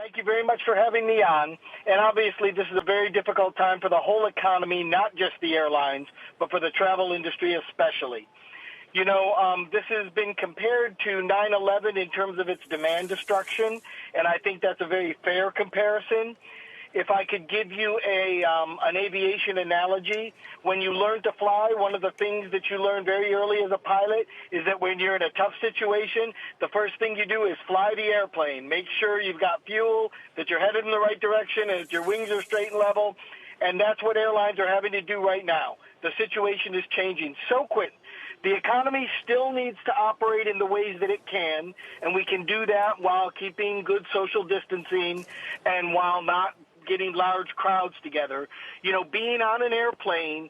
Thank you very much for having me on. And obviously, this is a very difficult time for the whole economy, not just the airlines, but for the travel industry especially. You know, this has been compared to 9/11 in terms of its demand destruction, and I think that's a very fair comparison. If I could give you an aviation analogy, when you learn to fly, one of the things that you learn very early as a pilot is that when you're in a tough situation, the first thing you do is fly the airplane. Make sure you've got fuel, that you're headed in the right direction, and that your wings are straight and level. And that's what airlines are having to do right now. The situation is changing so quick. The economy still needs to operate in the ways that it can, and we can do that while keeping good social distancing and while not getting large crowds together. You know, being on an airplane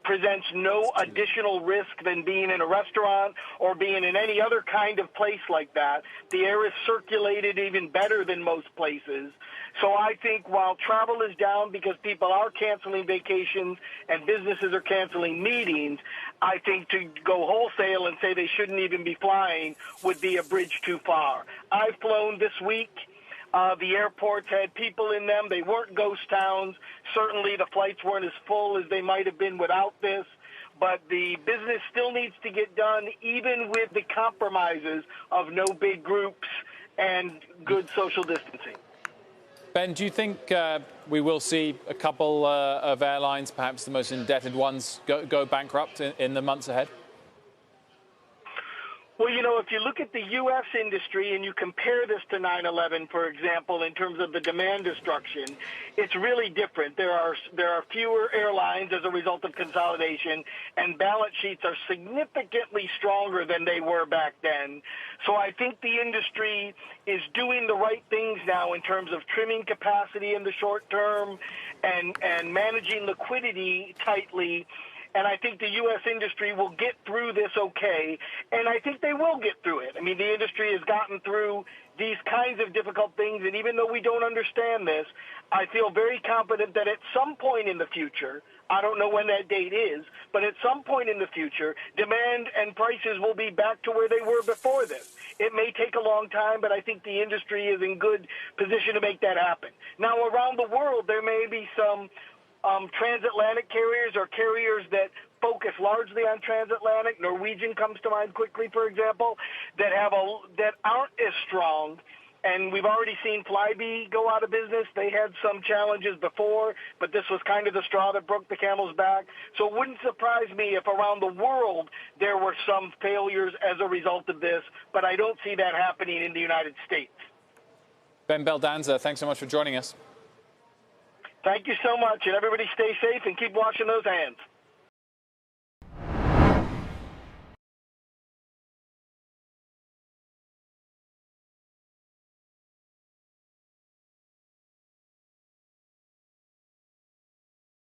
presents no additional risk than being in a restaurant or being in any other kind of place like that. The air is circulated even better than most places. So I think while travel is down because people are canceling vacations and businesses are canceling meetings, I think to go wholesale and say they shouldn't even be flying would be a bridge too far. I've flown this week. The airports had people in them. They weren't ghost towns. Certainly the flights weren't as full as they might have been without this. But the business still needs to get done, even with the compromises of no big groups and good social distancing. Ben, do you think we will see a couple of airlines, perhaps the most indebted ones, go bankrupt in the months ahead? Well, you know, if you look at the U.S. industry and you compare this to 9/11, for example, in terms of the demand destruction, it's really different. There are fewer airlines as a result of consolidation, and balance sheets are significantly stronger than they were back then. So I think the industry is doing the right things now in terms of trimming capacity in the short term and managing liquidity tightly. And I think the U.S. industry will get through this okay, and I think they will get through it. I mean, the industry has gotten through these kinds of difficult things, and even though we don't understand this, I feel very confident that at some point in the future, I don't know when that date is, but at some point in the future, demand and prices will be back to where they were before this. It may take a long time, but I think the industry is in good position to make that happen. Now, around the world, there may be some transatlantic carriers or carriers that focus largely on transatlantic. Norwegian comes to mind quickly, for example, that aren't as strong. And we've already seen Flybe go out of business. They had some challenges before, but this was kind of the straw that broke the camel's back. So it wouldn't surprise me if around the world there were some failures as a result of this, but I don't see that happening in the United States. Ben Baldanza, thanks so much for joining us. Thank you so much, and everybody stay safe and keep washing those hands.